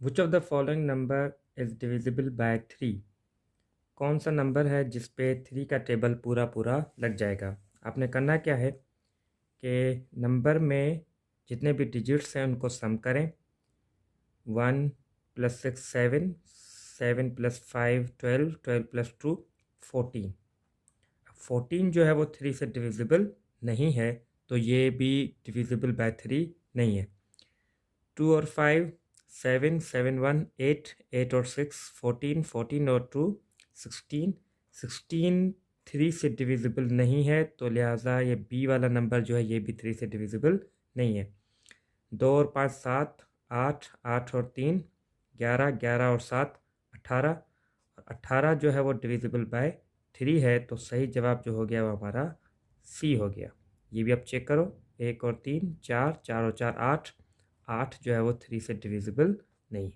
Which of the following number is divisible by 3? कौन सा number है जिस पे 3 का टेबल पूरा पूरा लग जाएगा? आपने करना क्या है कि नंबर में जितने भी डिजिट्स हैं उनको सम करें। 1 + 6 7, 7 + 5 12, 12 + 2 14। 14 जो है वो 3 से डिविजिबल नहीं है, तो ये भी डिविजिबल बाय 3 नहीं है। 2 और 5 7, 7 1 8, 8 और 6 14, 14 और 2 16, 16 3 से डिविजिबल नहीं है, तो लिहाजा ये बी वाला नंबर जो है ये भी 3 से डिविजिबल नहीं है। 2 और 5 7, 8, 8 और 3 11, 11 और 7 18, और 18 जो है वो डिविजिबल बाय 3 है, तो सही जवाब जो हो गया वो हमारा सी हो गया। ये भी आप चेक करो, 1 और 3 4, 4 और 4 8, 8 जो है वो 3 से डिविजिबल नहीं है।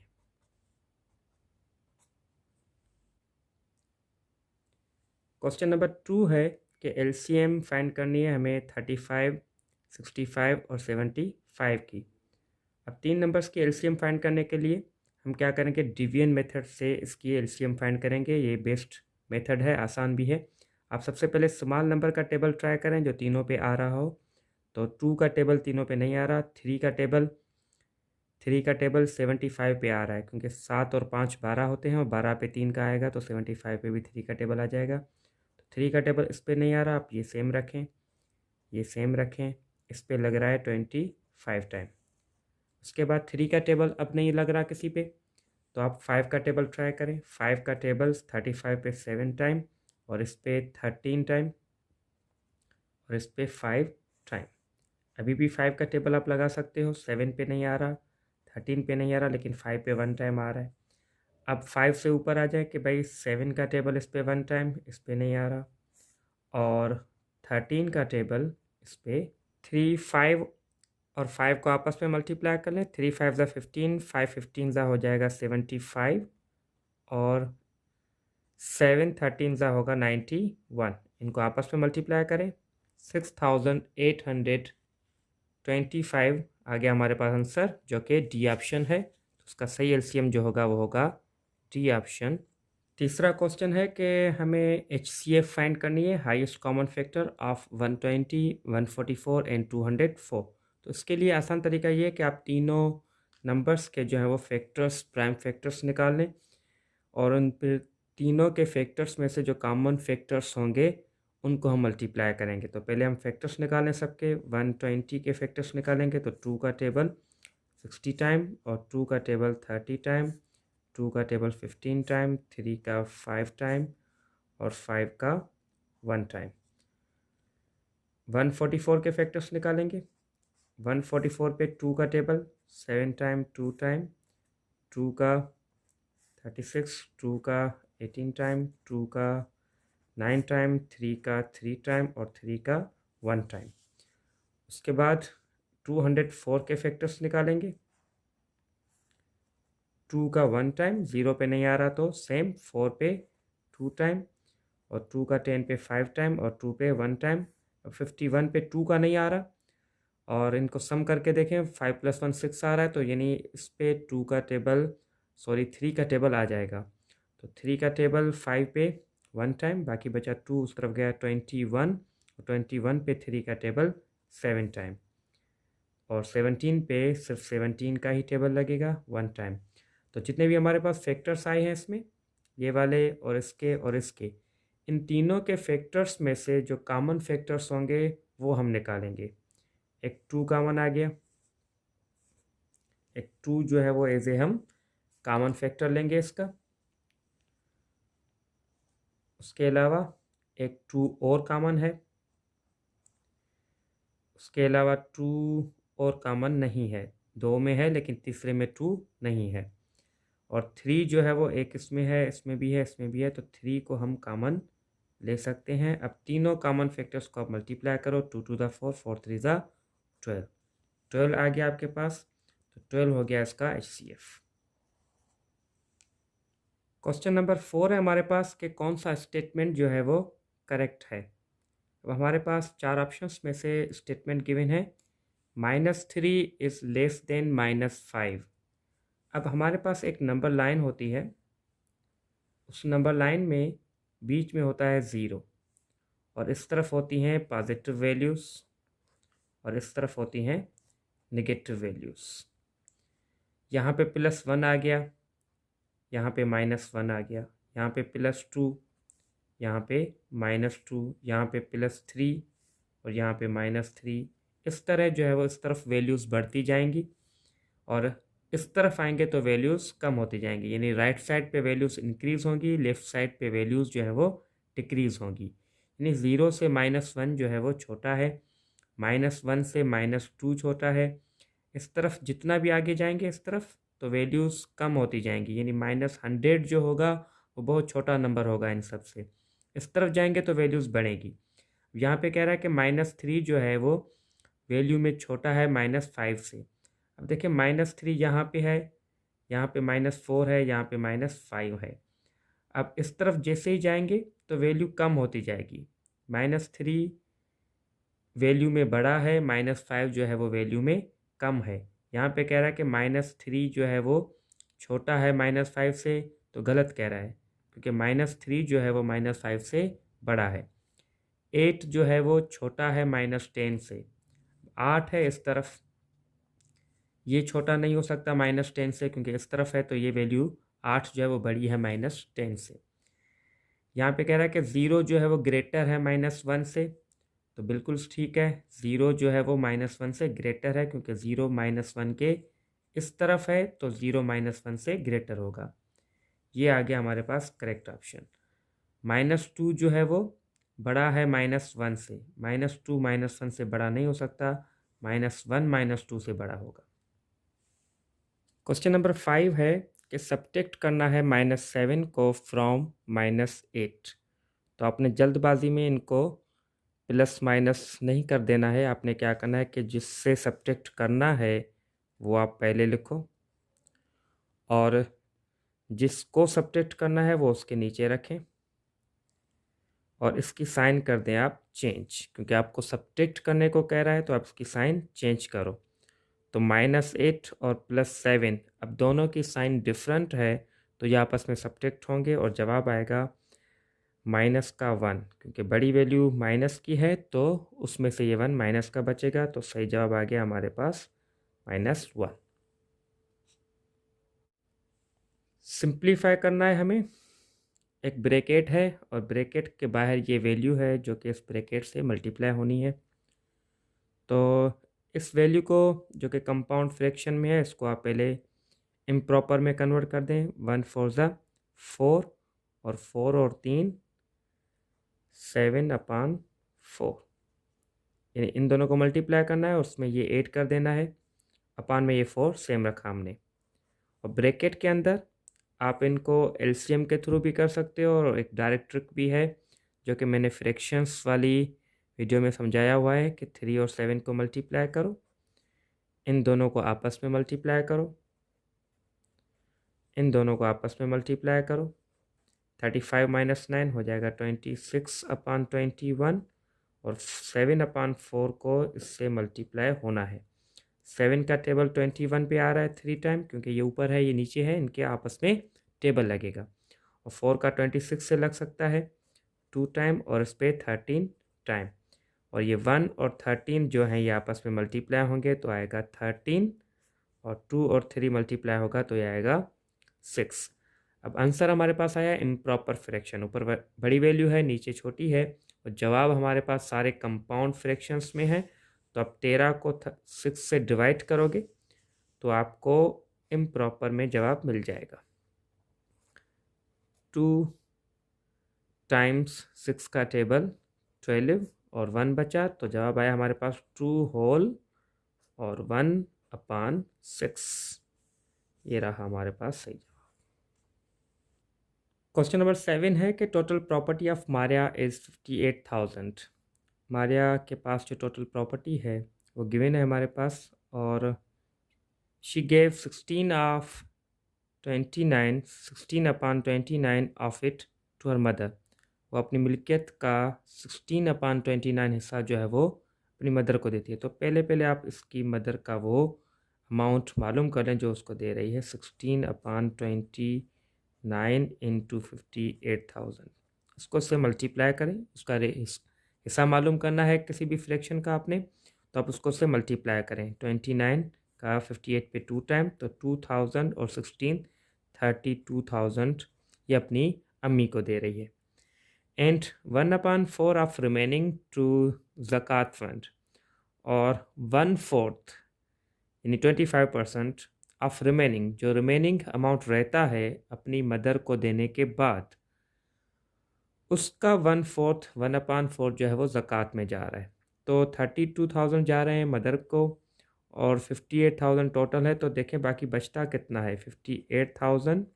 क्वेश्चन नंबर 2 है कि एलसीएम फाइंड करनी है हमें 35, 65 और 75 की। अब 3 नंबर्स की एलसीएम फाइंड करने के लिए हम क्या करेंगे, डिवीजन मेथड से इसकी एलसीएम फाइंड करेंगे। ये बेस्ट मेथड है, आसान भी है। आप सबसे पहले स्मॉल नंबर का टेबल ट्राई करें जो तीनों पे आ रहा हो। तो 2 का टेबल तीनों पे नहीं आ रहा। 3 का टेबल 75 पे आ रहा है, क्योंकि 7 और 5 12 होते हैं और 12 पे 3 का आएगा, तो 75 पे भी 3 का टेबल आ जाएगा। तो 3 का टेबल इस पे नहीं आ रहा, आप ये सेम रखें, ये सेम रखें। इस पे लग रहा है 25 टाइम। उसके बाद 3 का टेबल अब नहीं लग रहा किसी पे, तो आप 5 का टेबल ट्राई करें। 5 का टेबल 35 पे 7 टाइम, और इस पे 13 टाइम, और इस पे 5 टाइम। अभी भी 5 का टेबल आप लगा सकते हो। 7 पे नहीं आ रहा, 13 पे नहीं आ रहा, लेकिन 5 पे 1 टाइम आ रहा है। अब 5 से ऊपर आ जाए कि भाई 7 का टेबल इस पे 1 टाइम, इस पे नहीं आ रहा, और 13 का टेबल इस पे 3 5 और 5 को आपस में मल्टीप्लाई कर लें। 3 5 ज़ा 15, 5 15 ज़ा हो जाएगा 75, और 7 13 ज़ा होगा 91। इनको आपस में मल्टीप्लाई करें, 6825 आ गया हमारे पास आंसर, जो कि डी ऑप्शन है। तो उसका सही एलसीएम जो होगा वो होगा डी ऑप्शन। तीसरा क्वेश्चन है कि हमें HCF फाइंड करनी है, highest common factor of 120, 144 and 204। तो इसके लिए आसान तरीका ये है कि आप तीनों नंबर्स के जो है वो फैक्टर्स, प्राइम फैक्टर्स निकाल लें, और उन पर तीनों के फैक्टर्स में से जो कॉमन फैक्टर्स होंगे उनको हम मल्टीप्लाई करेंगे। तो पहले हम फैक्टर्स निकालें सबके। 120 के फैक्टर्स निकालेंगे, तो 2 का टेबल 60 टाइम, और 2 का टेबल 30 टाइम, 2 का टेबल 15 टाइम, 3 का 5 टाइम, और 5 का 1 टाइम। 144 के फैक्टर्स निकालेंगे। 144 पे 2 का टेबल 7 टाइम, 2 टाइम, 2 का 36, 2 का 18 टाइम, 2 का 9 टाइम, 3 का 3 टाइम, और 3 का 1 टाइम। उसके बाद 204 के फैक्टर्स निकालेंगे। 2 का 1 टाइम, 0 पे नहीं आ रहा तो सेम 4 पे 2 टाइम, और 2 का 10 पे 5 टाइम, और 2 पे 1 टाइम। 51 पे 2 का नहीं आ रहा, और इनको सम करके देखें, 5 + 1 6 आ रहा है, तो यानी इस पे 2 का टेबल, सॉरी 3 का टेबल आ जाएगा। तो 3 का टेबल 5 पे 1 टाइम, बाकी बचा 2, उस तरफ गया 21, और 21 पे 3 का टेबल 7 टाइम, और 17 पे सिर्फ 17 का ही टेबल लगेगा 1 टाइम। तो जितने भी हमारे पास फैक्टर्स आए हैं इसमें, ये वाले और इसके और इसके, इन तीनों के फैक्टर्स में से जो कॉमन फैक्टर्स होंगे वो हम निकालेंगे। एक 2 कॉमन आ गया, एक 2 जो है वो एज ए हम कॉमन फैक्टर लेंगे इसका। उसके अलावा एक 2 और कॉमन है। उसके अलावा 2 और कॉमन नहीं है, 2 में है लेकिन तीसरे में 2 नहीं है। और 3 जो है वो एक इसमें है, इसमें भी है, इसमें भी है, तो 3 को हम कॉमन ले सकते हैं। अब तीनों कॉमन फैक्टर्स को आप मल्टीप्लाई करो, 2 टू द 4, 4 3 ज़ा 12, 12 आ गया आपके पास। तो 12 हो गया इसका HCF। क्वेश्चन नंबर 4 है हमारे पास कि कौन सा स्टेटमेंट जो है वो करेक्ट है। अब हमारे पास 4 ऑप्शंस में से स्टेटमेंट गिवन है, -3 इज़ लेस देन -5। अब हमारे पास एक नंबर लाइन होती है, उस नंबर लाइन में बीच में होता है 0 और इस तरफ होती हैं पॉजिटिव वैल्यूज़ और इस तरफ होती हैं नेगेटिव वैल्यूज़। यहाँ पे +1 आ गया, यहाँ पे -1 आ गया, यहाँ पे +2, यहाँ पे -2, यहाँ पे +3 और यहाँ पे -3। इस तरह जो है वो इस तरफ वैल्यूज़ बढ़ती जाएंगी और इस तरफ आएंगे तो वैल्यूज़ कम होती जाएंगी, यानी राइट साइड पे वैल्यूज़ इंक्रीज़ होंगी, लेफ़्ट साइड पे वैल्यूज़ जो है वो डिक्रीज़ होंगी। यानी 0 से -1 जो है वो छोटा है, -1 से -2 छोटा है। इस तरफ जितना भी आगे जाएंगे इस तरफ तो वैल्यूज़ कम होती जाएंगी, यानी -100 जो होगा वो बहुत छोटा नंबर होगा इन सब से। इस तरफ जाएंगे तो वैल्यूज़ बढ़ेगी। यहाँ पे कह रहा है कि -3 जो है वो वैल्यू में छोटा है -5 से। अब देखिए -3 यहाँ पे है, यहाँ पे -4 है, यहाँ पे -5 है। अब इस तरफ जैसे ही जाएंगे तो वैल्यू कम होती जाएगी। -3 वैल्यू में बड़ा है, -5 जो है वो वैल्यू में कम है। यहाँ पे कह रहा है कि -3 जो है वो छोटा है -5 से, तो गलत कह रहा है क्योंकि -3 जो है वो -5 से बड़ा है। 8 जो है वो छोटा है -10 से। 8 है इस तरफ, ये छोटा नहीं हो सकता -10 से क्योंकि इस तरफ है, तो ये वैल्यू 8 जो है वो बड़ी है -10 से। यहाँ पे कह रहा है कि 0 जो है वो ग्रेटर है -1 से, तो बिल्कुल ठीक है, 0 जो है वो -1 से ग्रेटर है क्योंकि 0 -1 के इस तरफ है, तो 0 -1 से ग्रेटर होगा। ये आ गया हमारे पास करेक्ट ऑप्शन। -2 जो है वो बड़ा है -1 से, -2 -1 से बड़ा नहीं हो सकता, -1 -2 से बड़ा होगा। क्वेश्चन नंबर 5 है कि सब्ट्रैक्ट करना है -7 को फ्रॉम -8। तो आपने जल्दबाजी में इनको प्लस माइनस नहीं कर देना है। आपने क्या करना है कि जिससे सब्ट्रैक्ट करना है वो आप पहले लिखो और जिसको सब्ट्रैक्ट करना है वो उसके नीचे रखें और इसकी साइन कर दें आप चेंज, क्योंकि आपको सब्ट्रैक्ट करने को कह रहा है तो आप इसकी साइन चेंज करो। तो -8 और +7, अब दोनों की साइन डिफरेंट है तो ये आपस में सब्ट्रैक्ट होंगे और जवाब आएगा -1, क्योंकि बड़ी वैल्यू माइनस की है तो उसमें से ये 1 माइनस का बचेगा, तो सही जवाब आ गया हमारे पास -1। सिंप्लीफाई करना है हमें। एक ब्रैकेट है और ब्रैकेट के बाहर ये वैल्यू है जो कि इस ब्रैकेट से मल्टीप्लाई होनी है। तो इस वैल्यू को जो कि कंपाउंड फ्रैक्शन में है इसको आप पहले इम्प्रॉपर में कन्वर्ट कर दें। 1 4 ज़ा 4 और 4 और 3 7/4, यानी इन दोनों को मल्टीप्लाई करना है, उसमें ये 8 कर देना है, अपान में ये 4 सेम रखा हमने। और ब्रैकेट के अंदर आप इनको एलसीएम के थ्रू भी कर सकते हो और एक डायरेक्ट ट्रिक भी है जो कि मैंने फ्रैक्शंस वाली वीडियो में समझाया हुआ है कि 3 और 7 को मल्टीप्लाई करो, इन दोनों को आपस में मल्टीप्लाई करो, इन दोनों को आपस में मल्टीप्लाई करो। 35 - 9 हो जाएगा 26/21 और 7/4 को इससे मल्टीप्लाई होना है। 7 का टेबल 21 पे आ रहा है 3 टाइम, क्योंकि ये ऊपर है ये नीचे है, इनके आपस में टेबल लगेगा। और 4 का 26 से लग सकता है 2 टाइम और इस पर 13 टाइम। और ये 1 और 13 जो हैं ये आपस में मल्टीप्लाई होंगे तो आएगा 13 और 2 और 3 मल्टीप्लाई होगा तो ये आएगा 6। अब आंसर हमारे पास आया इम्प्रॉपर फ्रैक्शन, ऊपर बड़ी वैल्यू है नीचे छोटी है और जवाब हमारे पास सारे कंपाउंड फ्रैक्शंस में है। तो आप 13 को 6 से डिवाइड करोगे तो आपको इम्प्रॉपर में जवाब मिल जाएगा। 2 टाइम्स 6 का टेबल 12 और 1 बचा, तो जवाब आया हमारे पास 2 होल और 1/6। ये रहा हमारे पास सही जवाब। क्वेश्चन नंबर 7 है कि total property of Maria is 58,000। Maria के पास जो टोटल प्रॉपर्टी है वो गिवन है हमारे पास और she gave 16/29 of it to her mother. वो अपनी मिल्कियत का 16/29 हिस्सा जो है वो अपनी मदर को देती है। तो पहले आप इसकी मदर का वो अमाउंट मालूम कर लें जो उसको दे रही है 16/29 इंटू 58,000। इसको उससे मल्टीप्लाई करें, उसका हिस्सा मालूम करना है किसी भी फ्रैक्शन का आपने, तो आप उसको उससे मल्टीप्लाई करें। 29 का 58 पे 2 टाइम, तो 2000 और 16 32,000 ये अपनी अम्मी को दे रही है। एंड 1/4 ऑफ रिमेनिंग टू ज़कात फंड, और 1/4 यानी 25% ऑफ रिमेनिंग, जो रिमेनिंग अमाउंट रहता है अपनी मदर को देने के बाद, उसका 1/4 जो है वो ज़कात में जा रहा है। तो 32,000 जा रहे हैं मदर को और 58,000 टोटल है। तो देखें बाकी बचता कितना है, 58,000,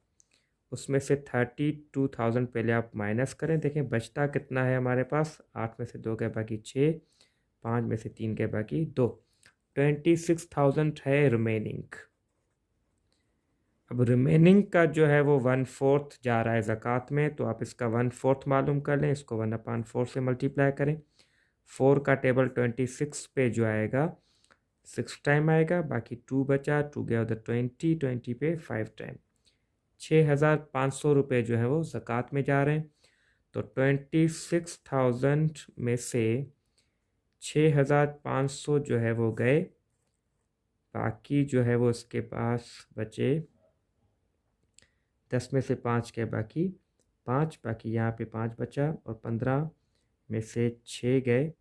उसमें से 32,000 पहले आप माइनस करें, देखें बचता कितना है हमारे पास। 8 में से 2 गए बाकी 6, 5 में से 3 गए बाकी 2, 26,000 है रिमेनिंग। अब रिमेनिंग का जो है वो 1/4 जा रहा है ज़कात में, तो आप इसका 1/4 मालूम कर लें, इसको 1/4 से मल्टीप्लाई करें। 4 का टेबल 26 पे जो आएगा 6 टाइम आएगा, बाकी 2 बचा, 2 गया उधर 20 पे 5 टाइम, 6,500 रुपये जो है वो ज़कात में जा रहे हैं। तो 26,000 में से 6,500 जो है वो गए, बाकी जो है वो उसके पास बचे 10 में से 5 के बाकी 5, बाकी यहाँ पे 5 बचा, और 15 में से 6 गए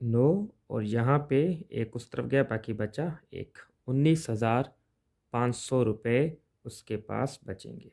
9, और यहाँ पे एक उस तरफ गया बाकी बचा 1, 19,500 रुपये उसके पास बचेंगे।